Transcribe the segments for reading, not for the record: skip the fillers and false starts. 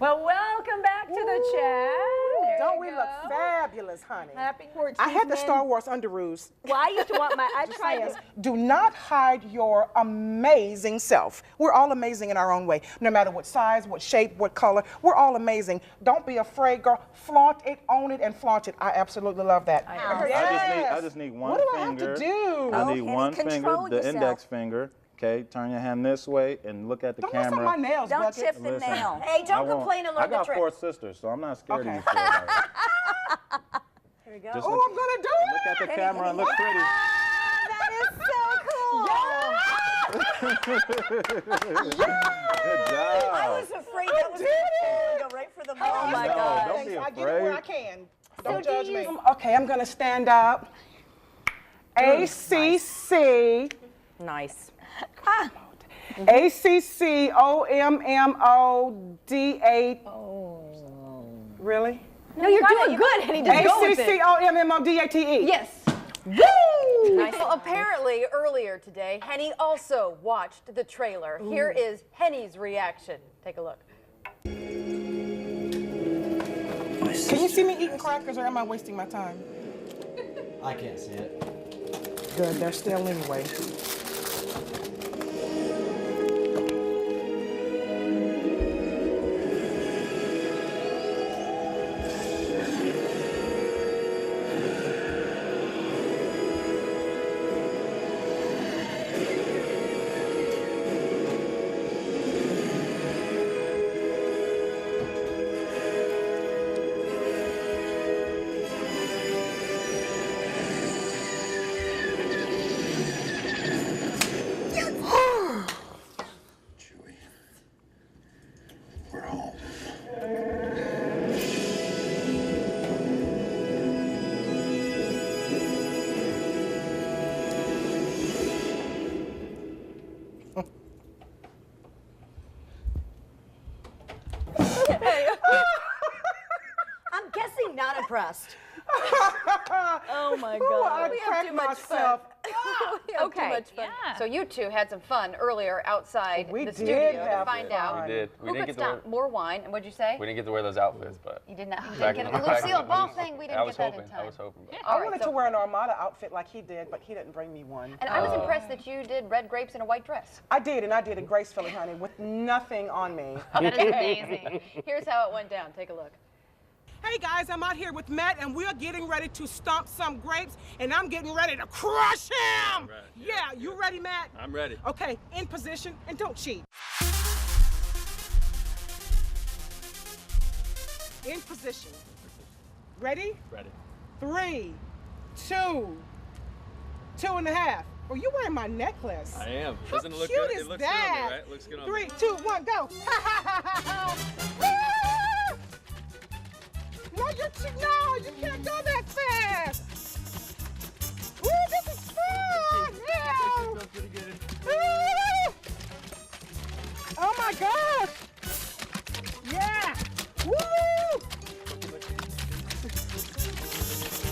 Well, welcome back to the chat. There Don't you we go. look fabulous, honey? Happy Porch I had the Season. Star Wars underoos. Well, I used to want my, I tried Yes. this. Do not hide your amazing self. We're all amazing in our own way. No matter what size, what shape, what color, we're all amazing. Don't be afraid, girl. Flaunt it, own it, and flaunt it. I absolutely love that. I just need one What do I finger. have to do? I need Henny, one finger, control the yourself. index finger. Okay, turn your hand this way and look at the Don't mess camera. up my nails, Don't Bucket. tip the Listen, nail. Hey, don't I won't- complain and learn I got the trick. 4 sisters, so I'm not scared Okay. of you. For that. Here we go. Just Oh, look, I'm gonna do it! look at the camera and look pretty. That is so cool. Good job. I was afraid that was going to go right for the ball. Oh my No, God. don't be I get it where I afraid. can. Don't judge me. Okay, I'm gonna stand up. ACC. Nice. ACCOMMODA. Really? No, you're doing good, Henny. Just go with it. ACCOMMODATE. Yes. Woo! Nice. So apparently, earlier today, Henny also watched the trailer. Here is Henny's reaction. Take a look. Can you see me eating crackers or am I wasting my time? I can't see it. Good, they're still anyway. Chewie, we're home. I'm guessing not impressed. Oh my I God. We have cracked too much myself. We have Okay, too much fun. yeah. So you two had some fun earlier outside We the did studio to have find fun. out We did. We who didn't could get to wear, stop more wine. And what'd you say? we didn't get to wear those outfits, but You did not. You back didn't in get the- a back in Lucille the- Ball thing. We I didn't was get that hoping. in time. I was hoping. But All I right, wanted so- to wear an Armada outfit like he did, but he didn't bring me one. And I was impressed that you did red grapes in a white dress. I did, and I did it gracefully, honey, with nothing on me. That is amazing. Here's how it went down. Take a look. Hey guys, I'm out here with Matt, and we're getting ready to stomp some grapes, and I'm getting ready to crush him! Right, Yeah, you ready, Matt? I'm ready. Okay, in position, and don't cheat. In position. Ready? Ready. 3, 2, 2.5. Oh, you wearing my necklace. I am. How Doesn't it look cute good? is It looks that? good on me, right? Looks good on 3, me. 2, 1, go. No, you can't go that fast. Ooh, this is fun. Yeah. Feels pretty good. Ooh. Oh my gosh. Yeah. Woo.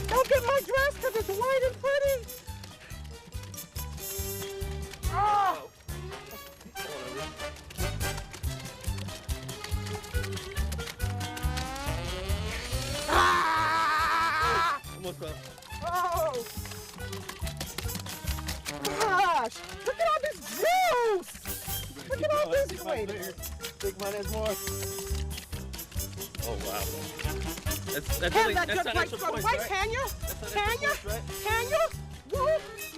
Don't get my dress because it's white and pretty. Oh. Ah! Almost up. Oh! Gosh! Look at all this juice! Look at all this flavor. Think mine has more. Oh wow. That's Can only, that that's good not place extra go to points, waste? right? Can you? That's not Can extra you? points, right? Can you? Woo!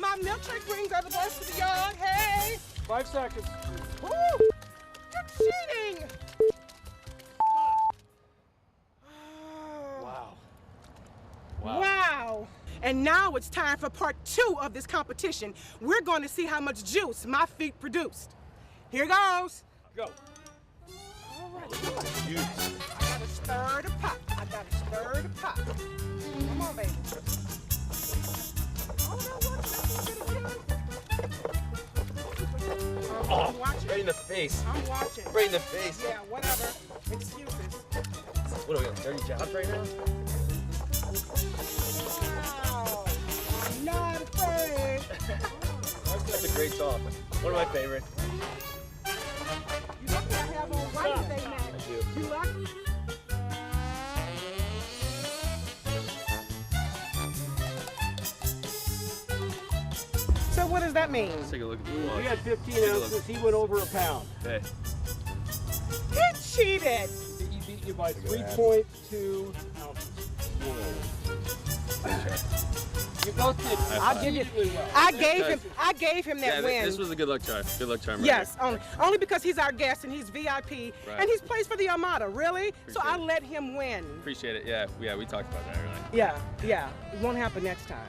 My milkshake rings are the best of the yard. Hey! 5 seconds. Woo! You're cheating! Wow. Wow. And now it's time for part 2 of this competition. We're going to see how much juice my feet produced. Here goes. Go. All right. I gotta stir the pot. I gotta stir the pot. Come on, baby. Oh, no, what? I'm watching. Right in the face. I'm watching. Right in the face. Yeah, whatever. Excuses. What are we on? Dirty jobs right now? Wow. I'm not afraid. That's a great sauce. One of my favorites. You look like I have on white today, man. I do. You like So what does that mean? Let's take a look at the He watch. had 15 Take a look. ounces. He went over a pound. Hey, He cheated. He beat you by 3.2 ounces. You both did. I'll give you. exceedingly well. I gave him that yeah, win. this was a good luck charm. Good luck charm. Right Yes, here. only because he's our guest and he's VIP Right. and he's plays for the Armada, really? So Appreciate I it. let him win. Appreciate it. Yeah, we talked about that earlier. Yeah. It won't happen next time.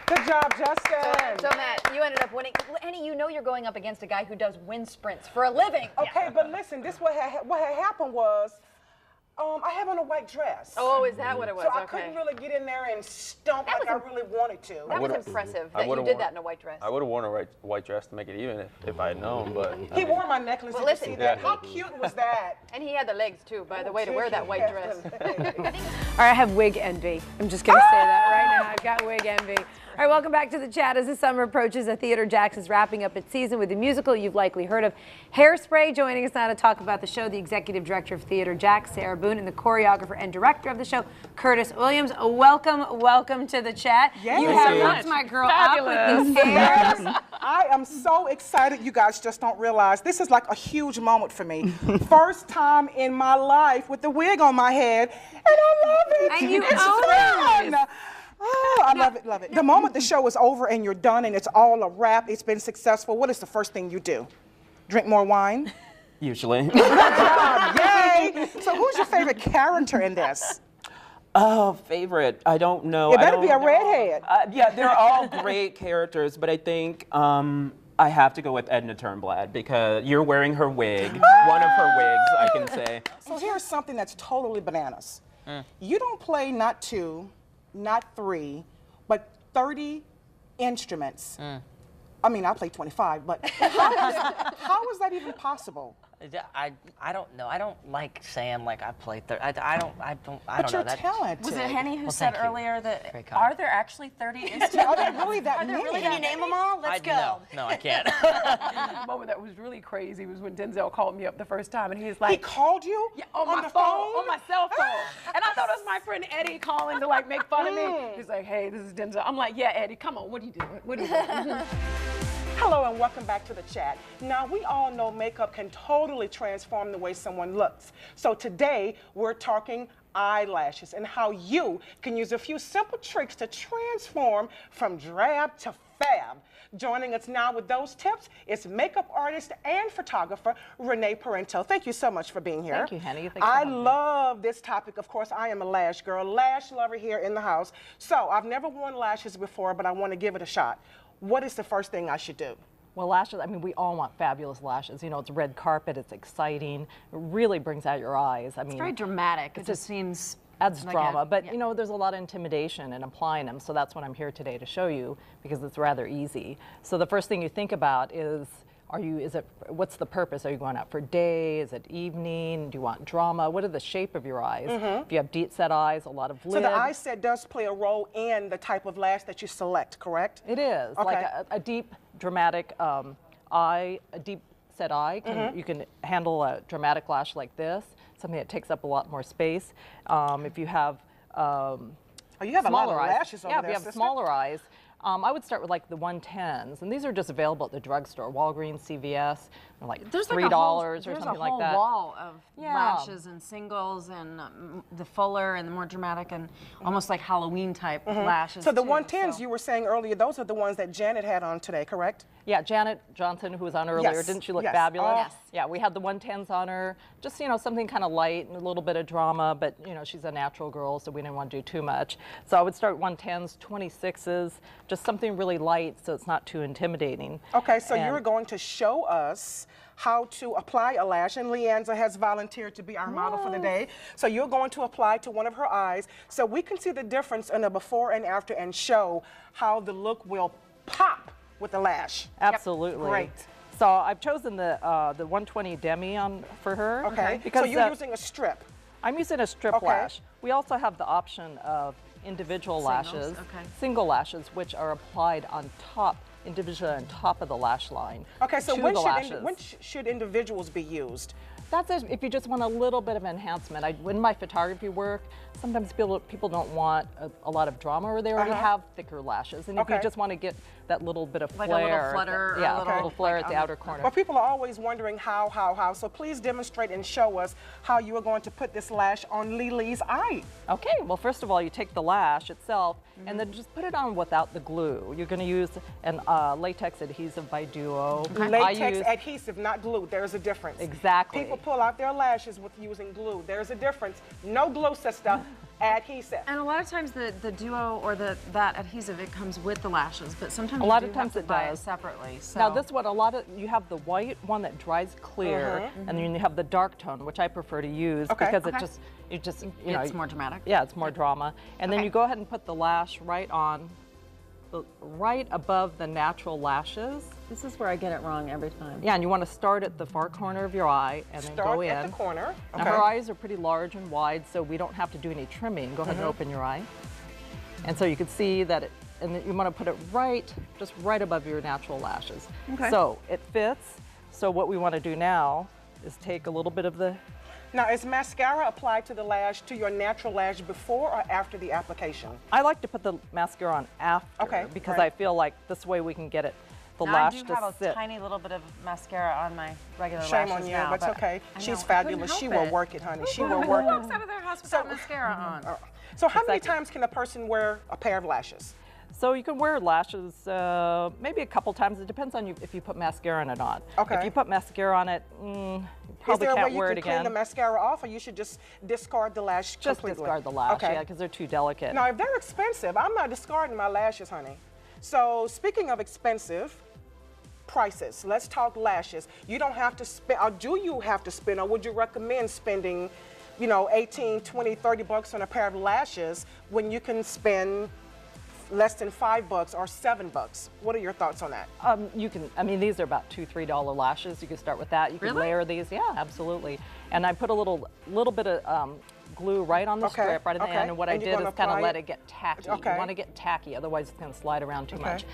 Good job, Justin. So Matt, you ended up winning. Henny, you know you're going up against a guy who does wind sprints for a living. Okay, but listen, this what had happened was I have on a white dress. Oh, is that what it was? So I Okay. couldn't really get in there and stomp That like I was really wanted to. That was would've- impressive I that you would've did worn- that in a white dress. I would have worn a white dress to make it even if I had known, but He wore my necklace. Well, Did you see listen. that? Yeah. How cute was that? And he had the legs too, by the way, to wear that white dress. All right, I have wig envy. I'm just going to say that right now. I've got wig envy. All right, welcome back to the chat. As the summer approaches, the Theater Jacks is wrapping up its season with a musical you've likely heard of, Hairspray. Joining us now to talk about the show, the executive director of Theater Jacks, Sarah Boone, and the choreographer and director of the show, Curtis Williams. Welcome to the chat. Yes. You Thank have you. looked my girl up with this hair. Yes. I am so excited. You guys just don't realize this is like a huge moment for me. First time in my life with the wig on my head, and I love it. And you it's own it. fun. Oh, I love it. The moment the show is over and you're done and it's all a wrap, it's been successful, what is the first thing you do? Drink more wine? Usually. Yay! So who's your favorite character in this? Oh, favorite. I don't know. It I better be a don't- redhead. Yeah, they're all great characters, but I think I have to go with Edna Turnblad because you're wearing her wig, one of her wigs, I can say. So here's something that's totally bananas. You don't play not 2, not 3, but 30 instruments. I mean, I play 25, but how is that even possible? I don't know. I don't like saying like I play. I don't But know. you're That, talented. Was it Henny who Well, said thank you. earlier that Very kind. are there actually 30 instruments? Are there really that Are there many? really? Can you name them all? Let's go. No, I can't. The moment that was really crazy was when Denzel called me up the first time, and he was like, He called you? yeah, on my the phone, on my cell phone. And I thought it was my friend Eddie calling to like make fun of me. He's like, hey, this is Denzel. I'm like, yeah, Eddie, come on, what are you doing? What are you doing? Hello and welcome back to the chat. Now, we all know makeup can totally transform the way someone looks. So today, we're talking eyelashes and how you can use a few simple tricks to transform from drab to fab. Joining us now with those tips is makeup artist and photographer Renee Parento. Thank you so much for being here. Thank you, Henny. Thanks for I having me. love this topic. Of course, I am a lash girl, lash lover here in the house. So I've never worn lashes before, but I want to give it a shot. What is the first thing I should do? Well, lashes, I mean, we all want fabulous lashes. You know, it's red carpet, it's exciting. It really brings out your eyes. I mean, It's very dramatic. It just seems adds like drama, but yeah. you know, there's a lot of intimidation in applying them, so that's what I'm here today to show you, because it's rather easy. So the first thing you think about is, what's the purpose? Are you going out for day? Is it evening? Do you want drama? What are the shape of your eyes? If you have deep set eyes, a lot of lid. So the eye set does play a role in the type of lash that you select, correct? It is, Okay. like a deep, dramatic eye, a deep set eye. You can handle a dramatic lash like this, something that takes up a lot more space. If you have Oh, you have a lot of smaller eyes. lashes over Yeah, there, if you have sister. smaller eyes, I would start with like the 110s, and these are just available at the drugstore, Walgreens, CVS. They're like There's like $3 a whole, or there's something a like whole that. wall of Yeah. lashes and singles and the fuller and the more dramatic and almost like Halloween type lashes. So the too, 110s so- you were saying earlier, those are the ones that Janet had on today, correct? Yeah, Janet Johnson, who was on earlier, Yes, didn't she look yes. fabulous? Oh. Yes. Yeah, we had the 110s on her. Just, you know, something kind of light and a little bit of drama, but, you know, she's a natural girl, so we didn't want to do too much. So I would start 110s, 26s, just something really light so it's not too intimidating. Okay, so And- you're going to show us how to apply a lash, and Leanza has volunteered to be our model for the day. So you're going to apply to one of her eyes so we can see the difference in the before and after and show how the look will pop with the lash. Absolutely. Great. So I've chosen the 120 Demi for her. Okay, Because so you're using a strip. I'm using a strip Okay. lash. We also have the option of individual lashes, okay. single lashes, which are applied on top individually on top of the lash line. Okay, so to when the should, lashes. when should individuals be used? That's it. If you just want a little bit of enhancement. In my photography work, sometimes people don't want a lot of drama, or they already have thicker lashes. And if you just want to get that little bit of Like flare, a little flutter, or yeah, a little flare like at the outer corner. Well, people are always wondering how. So please demonstrate and show us how you are going to put this lash on Lily's eye. Okay, well, first of all, you take the lash itself and then just put it on without the glue. You're going to use an latex adhesive by Duo. Latex adhesive, not glue. There's a difference. Exactly. People pull out their lashes with using glue. There's a difference. No glue, sister. Adhesive. And a lot of times the Duo or that adhesive, it comes with the lashes, but sometimes A lot of times it buy it does. separately. So. Now this one, you have the white one that dries clear, and then you have the dark tone, which I prefer to use because it just you know, it's more dramatic. Yeah, it's more drama. And then you go ahead and put the lash right on, right above the natural lashes. This is where I get it wrong every time. Yeah, and you want to start at the far corner of your eye and then go in. Start at the corner. Now her eyes are pretty large and wide, so we don't have to do any trimming. Go ahead and open your eye. And so you can see that and then you want to put it just right above your natural lashes. Okay. So it fits. So what we want to do now is take a little bit of the. Now, is mascara applied to the lash, to your natural lash, before or after the application? I like to put the mascara on after because I feel like this way we can get it, the lash to sit. I do have a tiny little bit of mascara on my regular Shame lashes on you, now, but it's okay. She's fabulous. She will work it, honey. She will Who work walks it. out of their house without mascara on? So how many times can a person wear a pair of lashes? So you can wear lashes maybe a couple times. It depends on if you put mascara on it on. Okay. If you put mascara on it, you probably can't wear it you can again. clean the mascara off, or you should just discard the lash completely? Just discard the lash, yeah, because they're too delicate. Now, if they're expensive, I'm not discarding my lashes, honey. So speaking of expensive, prices. Let's talk lashes. You don't have to spend, or do you have to spend, or would you recommend spending, 18, 20, 30 bucks on a pair of lashes when you can spend less than $5 or $7? What are your thoughts on that? These are about $2, $3 lashes. You can start with that. You can layer these. Yeah, absolutely. And I put a little bit of glue right on the strip, right at the end. And what I did is kind of let it get tacky. Okay. You want to get tacky, otherwise it's going to slide around too much.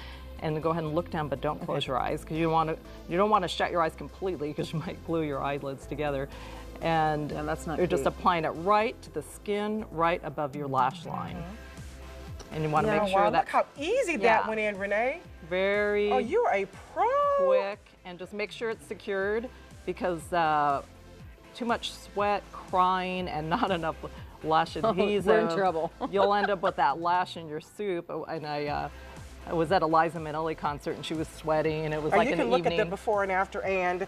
And go ahead and look down, but don't close your eyes because you don't want to shut your eyes completely because you might glue your eyelids together. And that's not you're just applying it right to the skin, right above your lash line. And you want to make sure that. Look how easy that went in, Renee. Very. Oh, you're a pro. Quick, and just make sure it's secured because too much sweat, crying, and not enough lash adhesive. We're in trouble. You'll end up with that lash in your soup. And I was at a Liza Minnelli concert and she was sweating, and it was like an evening. You can look at the before and after, and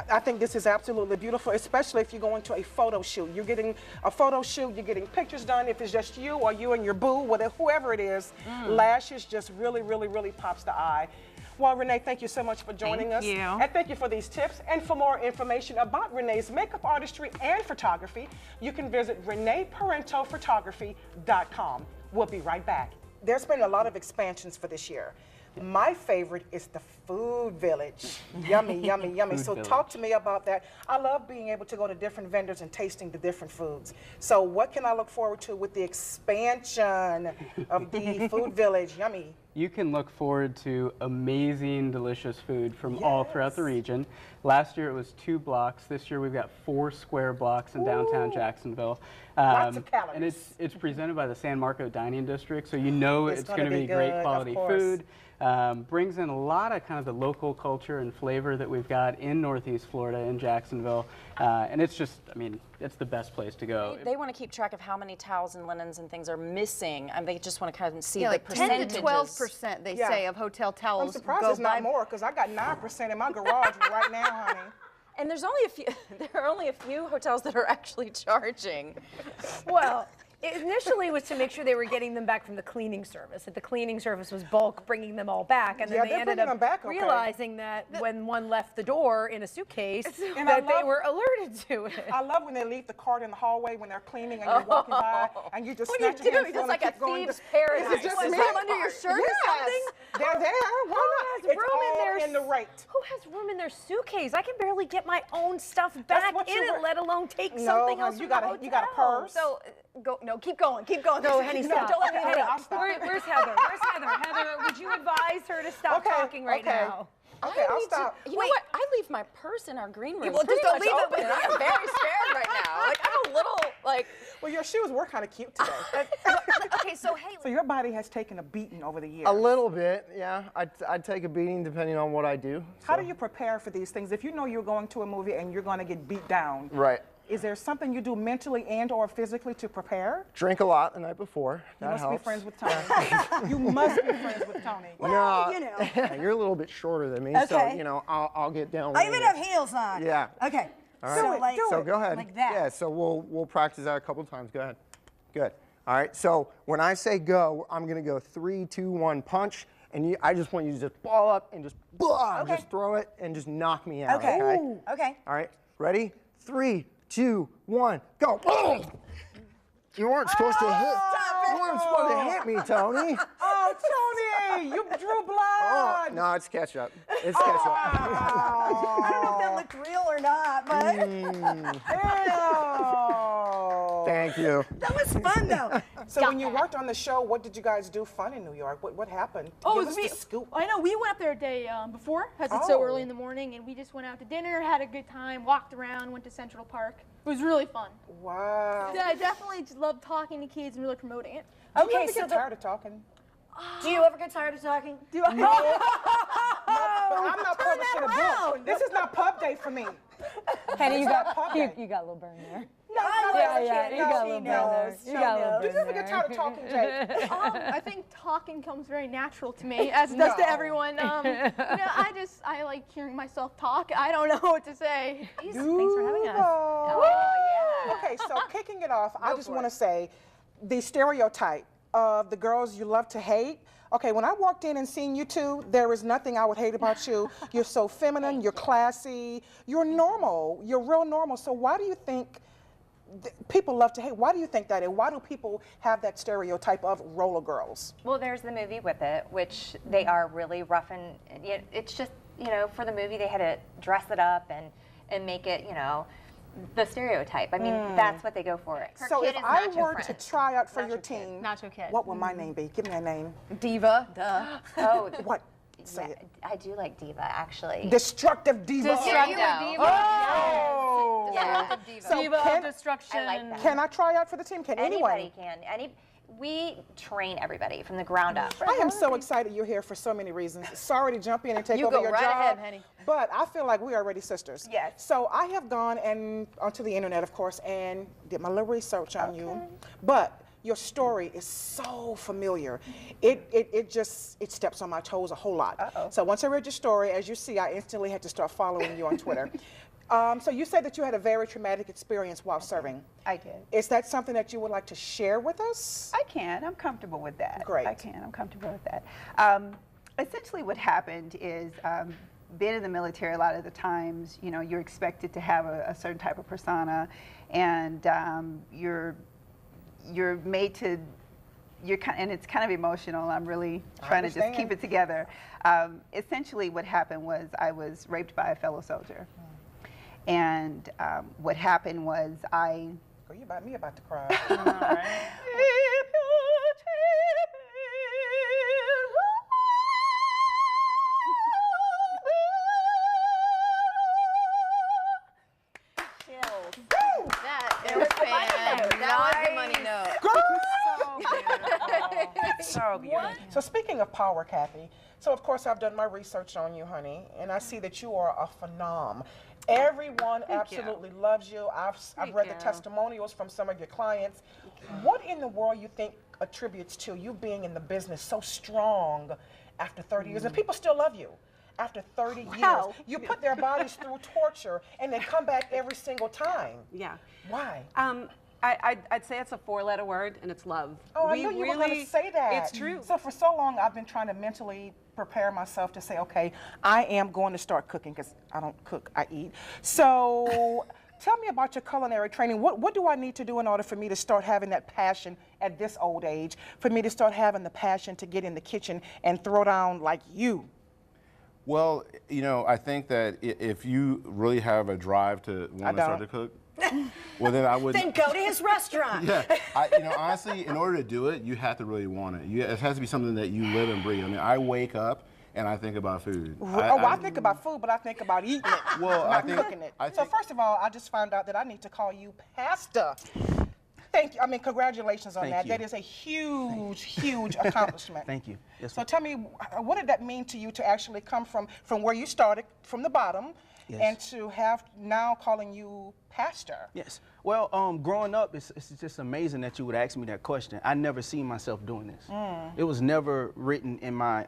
I think this is absolutely beautiful, especially if you're going to a photo shoot. You're getting a photo shoot, you're getting pictures done. If it's just you or you and your boo, whoever it is, lashes just really, really, really pops the eye. Well, Renee, thank you so much for joining us. Thank you. And thank you for these tips. And for more information about Renee's makeup artistry and photography, you can visit ReneeParentoPhotography.com. We'll be right back. There's been a lot of expansions for this year. My favorite is the Food Village. Yummy, yummy, yummy. So talk to me about that. I love being able to go to different vendors and tasting the different foods. So what can I look forward to with the expansion of the Food Village? Yummy. You can look forward to amazing, delicious food from all throughout the region. Last year it was 2 blocks. This year we've got 4 square blocks in downtown Jacksonville. Lots of calories. And it's presented by the San Marco Dining District, so you know it's going to be great good, quality food. Brings in a lot of kind of the local culture and flavor that we've got in Northeast Florida, in Jacksonville. And it's just, it's the best place to go. They want to keep track of how many towels and linens and things are missing, and they just want to kind of see the like percentages. 10 to 12% they say of hotel towels. I'm surprised it's not more, because I got 9% in my garage right now, honey. And there's only a few. There are only a few hotels that are actually charging. Well, initially it was to make sure they were getting them back from the cleaning service. That the cleaning service was bulk bringing them all back, and then they ended up realizing that when one left the door in a suitcase, that they were alerted to it. I love when they leave the cart in the hallway when they're cleaning and you're walking by, and you just snatch your handful and like keep a going. thieves' paradise. Is it just Put me? them under your shirt or something? They're there. Why not? Who has It's room in all their in the rate. Who has room in their suitcase? I can barely get my own stuff back in it, let alone take No, something honey, else you from the got a hotel. purse. So No, keep going. No, Henny, stop. Don't let me Henny, interrupt. where's Heather? Where's Heather? Heather, would you advise her to stop talking right now? Okay, I'll stop. You know what? I leave my purse in our green room. Well, just don't leave it open. with I'm very scared right now. Like, I'm a little, like... Well, your shoes were kind of cute today. Okay, so hey... So your body has taken a beating over the years. A little bit, yeah. I'd take a beating depending on what I do. How do you prepare for these things? If you know you're going to a movie and you're going to get beat down, Right. is there something you do mentally and or physically to prepare? Drink a lot the night before. You That must helps. be friends with Tony. You must be friends with Tony. No, you know. you're a little bit shorter than me, so Okay. you know I'll get down. I with even it. have heels on. Yeah. Okay. All right. So like, So go ahead. Like that. Yeah. So we'll practice that a couple times. Go ahead. Good. All right. So when I say go, I'm gonna go 3, 2, 1, punch, and I just want you to just ball up and just blah, Okay. just throw it and just knock me out. Okay. Okay. Ooh. Okay. All right. Ready? 3, 2, 1, go. Boom! You weren't supposed to hit. You weren't supposed to hit me, Tony. Oh, Tony, you drew blood. Oh, no, it's ketchup. It's ketchup. I don't know if that looked real or not, but Thank you. that was fun though. So when you worked on the show, what did you guys do fun in New York? What happened? Give us the scoop. I know, we went up there a day before, because it's so early in the morning, and we just went out to dinner, had a good time, walked around, went to Central Park. It was really fun. Wow. Yeah, I definitely just love talking to kids and really promoting it. Do you ever get tired of talking? Do you ever get tired of talking? Do I? No. I'm not publishing a book. This is not pub day for me. Henny, you It's got not pub day. you got a little burn there. No, Yeah, you got a little burn there. You got a little Did burn you ever get tired of talking, Jake? I think talking comes very natural to me, as it does to everyone. You know, I like hearing myself talk. I don't know what to say. Thanks for having us. Okay, so kicking it off, I just want to say the stereotype of the girls you love to hate. Okay, when I walked in and seen you two, there is nothing I would hate about you. You're so feminine, you're classy, you're normal, you're real normal. So why do you think people love to hate? Why do you think that? And why do people have that stereotype of roller girls? Well, there's the movie With It, which they are really rough, and it's just, you know, for the movie they had to dress it up and make it, you know, the stereotype. I mean, that's what they go for. So if I were to try out for your team, Nacho Kid. what would my name be? Give me a name. Diva. Duh. Oh, What? Say yeah, it. I do like Diva, actually. Destructive diva. Destructive Yeah. Diva. Oh! Yeah. So Diva can, of destruction. I like that. can I try out for the team? Can anyone? Anybody can. We train everybody from the ground up. I am so excited you're here for so many reasons. Sorry to jump in and take You over go your right job, ahead, Henny. but I feel like we are already sisters. Yes. So I have gone and onto the internet, of course, and did my little research on you. But your story is so familiar. It steps on my toes a whole lot. So once I read your story, as you see, I instantly had to start following you on Twitter. So you said that you had a very traumatic experience while serving. I did. Is that something that you would like to share with us? I can. I'm comfortable with that. Great. I can. I'm comfortable with that. Essentially what happened is being in the military, a lot of the times, you know, you're expected to have a certain type of persona, and you're made to, and it's kind of emotional. I'm really trying to just keep it together. Essentially what happened was I was raped by a fellow soldier. And what happened was I... Oh, you about me about to cry. That was the money note. So beautiful. So speaking of power, Kathy, so of course I've done my research on you, honey, and I see that you are a phenom. Everyone absolutely loves you. I've read the testimonials from some of your clients. What in the world you think attributes to you being in the business so strong after 30 years? And people still love you after 30 years. You put their bodies through torture and they come back every single time. Yeah. Why? I'd say it's a 4-letter word, and it's love. Oh, I knew you were going to say that. It's true. So for so long, I've been trying to mentally prepare myself to say, okay, I am going to start cooking, because I don't cook, I eat. So tell me about your culinary training. What do I need to do in order for me to start having that passion at this old age, for me to start having the passion to get in the kitchen and throw down like you? Well, you know, I think that if you really have a drive to want to start to cook, well, then I would. Then go to his restaurant. Yeah, honestly, in order to do it, you have to really want it. It has to be something that you live and breathe. I mean, I wake up and I think about food. I think about food, but I think about eating it, well, not cooking it. So first of all, I just found out that I need to call you Pastor. Thank you. I mean, congratulations on that. That is a huge, huge accomplishment. Thank you. Yes, so tell me, what did that mean to you to actually come from where you started, from the bottom, and to have now calling you Pastor? Yes. Well, growing up, it's just amazing that you would ask me that question. I never seen myself doing this. It was never written in my,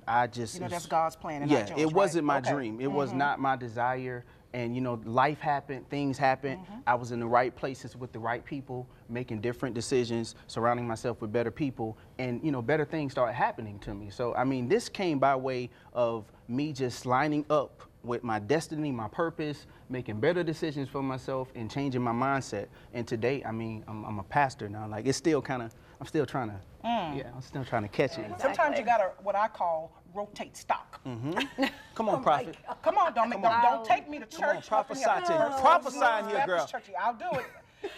I just... that's God's plan and not yours, it wasn't my Okay. dream. It was not my desire. And, life happened, things happened. I was in the right places with the right people, making different decisions, surrounding myself with better people, and, better things started happening to me. So, this came by way of me just lining up with my destiny, my purpose, making better decisions for myself, and changing my mindset. And today, I'm a pastor now. Like, it's still kind of, I'm still trying to, I'm still trying to catch it. Sometimes you gotta, what I call, rotate stock. Come on, prophet. Come on, don't take me to church. Come on, prophesy to you. Prophesy in here, girl. I'll do it.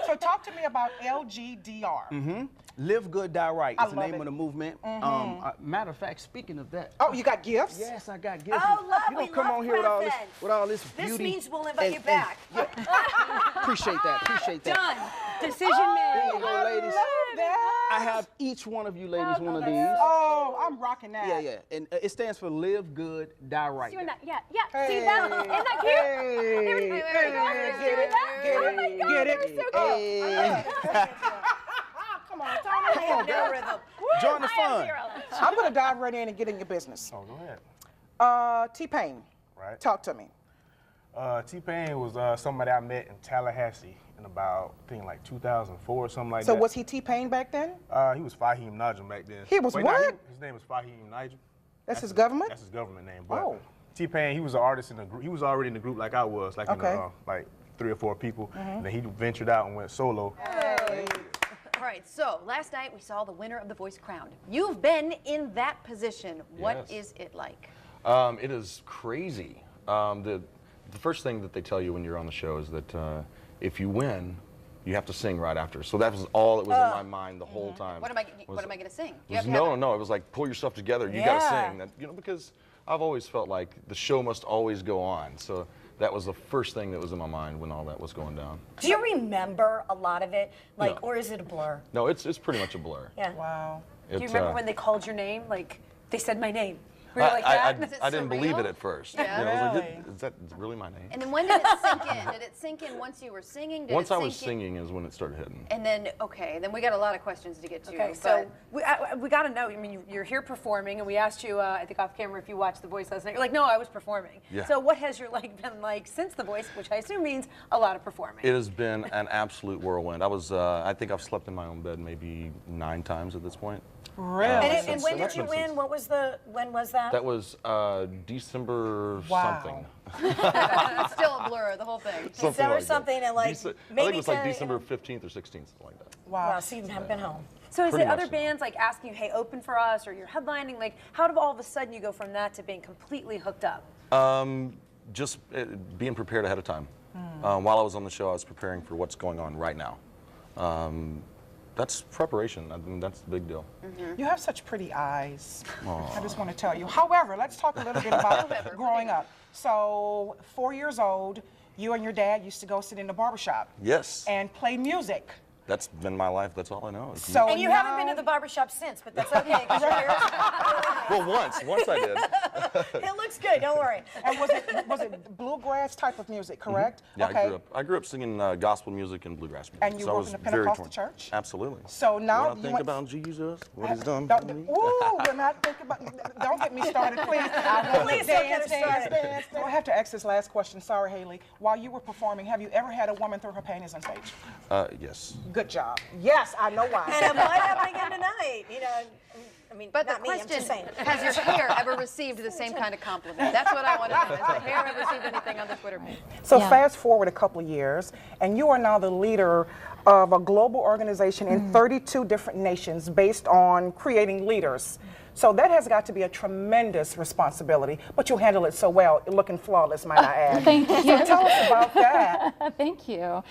So talk to me about LGDR. Live Good, Die Right. It's the love name it. of the movement. Matter of fact, speaking of that. Oh, you got gifts? Yes, I got gifts. Oh, love, You don't come on here with all this beauty. This means we'll invite you back. Appreciate that. Appreciate that. Done. Decision made. There you go, ladies. I have each one of you ladies one of these. Oh, I'm rocking that. Yeah. And it stands for Live Good, Die Right. Doing that. Yeah. Hey. See that? Isn't that cute? Get it. Come on, Tony. No rhythm. Join the fun. I'm gonna dive right in and get in your business. Oh, go ahead. T-Pain. Right. Talk to me. T-Pain was somebody I met in Tallahassee in about, I think, like 2004 or something like that. So was he T-Pain back then? He was Fahim Najm back then. He was Wait, what? No, his name was Fahim Najm. That's his government? That's his government name. But T-Pain, he was an artist in the group. He was already in the group like I was, like in like 3 or 4 people. And then he ventured out and went solo. All right, so last night we saw the winner of The Voice crowned. You've been in that position. What is it like? It is crazy. The first thing that they tell you when you're on the show is that if you win, you have to sing right after. So that was all that was in my mind the whole time. What am I going to sing? No. It was like, pull yourself together. You got to sing. That, because I've always felt like the show must always go on. So that was the first thing that was in my mind when all that was going down. Do you remember a lot of it? Like, or is it a blur? No, it's pretty much a blur. Yeah. Wow. Do you remember when they called your name? Like, they said my name. Were you like that? I didn't believe it at first. Yeah. I was like, is that really my name? And then when did it sink in? Did it sink in once you were singing? Once I was singing is when it started hitting. And then, then we got a lot of questions to get to. Okay, so we got to know. I mean, you're here performing, and we asked you, I think off camera, if you watched The Voice last night. You're like, no, I was performing. Yeah. So what has your life been like since The Voice, which I assume means a lot of performing? It has been an absolute whirlwind. I think I've slept in my own bed maybe 9 times at this point. Really? And when did you win? When was that? That was December something. It's still a blur, the whole thing. December something, and like I think maybe it was like December 15th or 16th, something like that. Wow, so you haven't been home. So is Pretty it much other so. bands like asking you, hey, open for us, or you're headlining? Like, how did all of a sudden you go from that to being completely hooked up? Just being prepared ahead of time. While I was on the show, I was preparing for what's going on right now. That's preparation. I mean, that's the big deal. You have such pretty eyes. I just want to tell you. However, let's talk a little bit about growing up. So, 4 years old, you and your dad used to go sit in the barbershop. Yes. And play music. That's been my life. That's all I know. So and you haven't been to the barbershop since, but that's okay because your hair's well, once I did. It looks good. Don't worry. And was it bluegrass type of music, correct? Yeah, okay. I grew up singing gospel music and bluegrass music. And you grew up in a Pentecostal church? Absolutely. So now when I think about Jesus, what He's done for me. Ooh, we're not thinking about. Don't get me started, please. Please don't get us started. Dance. So I have to ask this last question. Sorry, Haley. While you were performing, have you ever had a woman throw her panties on stage? Yes. Good job. Yes, I know why. And it might happen again tonight. You know, I mean, but not the question, me, I'm just saying. has your hair ever received the same kind of compliment? That's what I want to know. Has the hair ever received anything on the Twitter page? So fast forward a couple of years, and you are now the leader of a global organization in 32 different nations based on creating leaders. So that has got to be a tremendous responsibility, but you handle it so well, looking flawless, might I add. Thank you. So tell us about that. Thank you.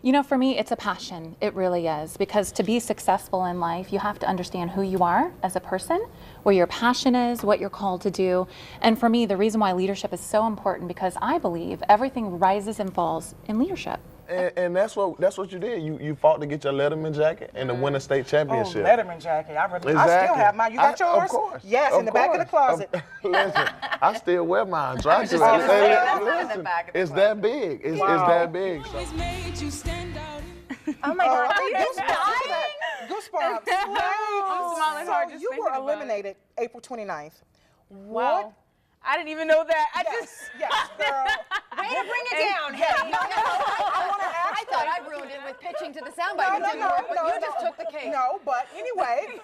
You know, for me, it's a passion. It really is. Because to be successful in life, you have to understand who you are as a person, where your passion is, what you're called to do. And for me, the reason why leadership is so important, because I believe everything rises and falls in leadership. And that's what you did. You fought to get your Letterman jacket and to win a state championship. Oh, Letterman jacket. I still have mine. You got yours? Of course. Yes, in the back of the closet. Listen, I still wear mine. So it's that big. It's that big. So. Oh my God. Goosebumps. I'm smiling hard just you thinking were about it. eliminated April 29th. Wow. I didn't even know that. Yes, girl. Way to bring it down, Henny. I thought I ruined it with pitching to the soundbite. But you just took the cake. No, but anyway,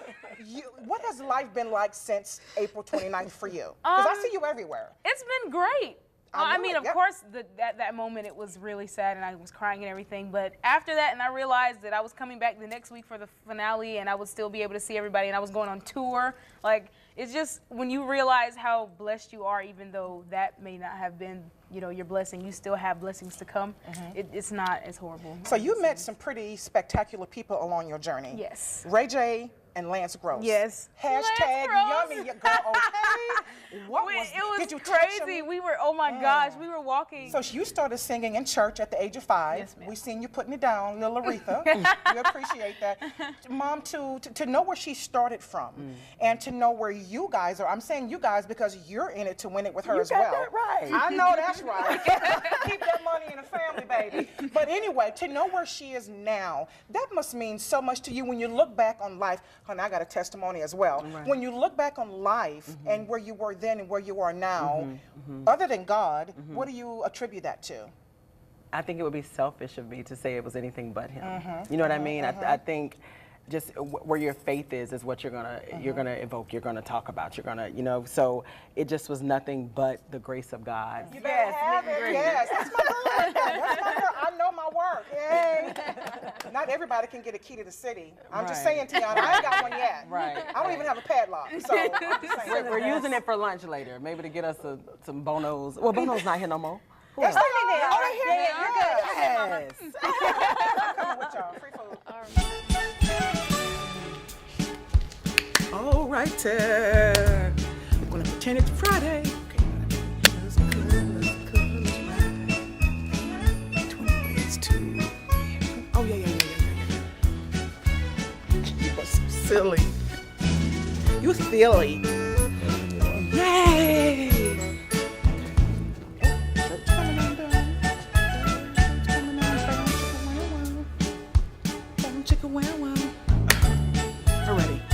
what has life been like since April 29th for you? Because I see you everywhere. It's been great. I mean, of Yep. course, that moment, it was really sad, and I was crying and everything. But after that, and I realized that I was coming back the next week for the finale, and I would still be able to see everybody, and I was going on tour. Like, it's just, when you realize how blessed you are, even though that may not have been, you know, your blessing, you still have blessings to come. It's not as horrible. So you met some pretty spectacular people along your journey. Yes. Ray J and Lance Gross. Yes. Hashtag yummy, girl, okay? It did you was touch crazy. them? We were, oh my gosh, we were walking. So you started singing in church at the age of 5. Yes, ma'am. We seen you putting it down, little Aretha. We appreciate that. Mom, to know where she started from and to know where you guys are. I'm saying you guys because you're in it to win it with her as well. That right. I know that's right. Keep that money in the family, baby. But anyway, to know where she is now, that must mean so much to you when you look back on life. Honey, I got a testimony as well. Right. When you look back on life and where you were then and where you are now, other than God, what do you attribute that to? I think it would be selfish of me to say it was anything but him. You know what I mean? I think just where your faith is what you're gonna evoke, you're gonna talk about, you're gonna, you know. So it just was nothing but the grace of God. You better have it. Yes, that's my girl right there. That's my girl. I know my work. Yay. Not everybody can get a key to the city. I'm just saying, Tiana, I ain't got one yet. Right. I don't even have a padlock. So I'm just saying. We're using it for lunch later, maybe to get us some Bonos. Well, Bono's not here no more. Yes, they are. Oh, They're here. Yes. I'm coming with y'all. Free food. All right. I'm going to pretend it's Friday. Let's cook. 20 ways to... Oh, yeah. You are so silly. You silly. Yay!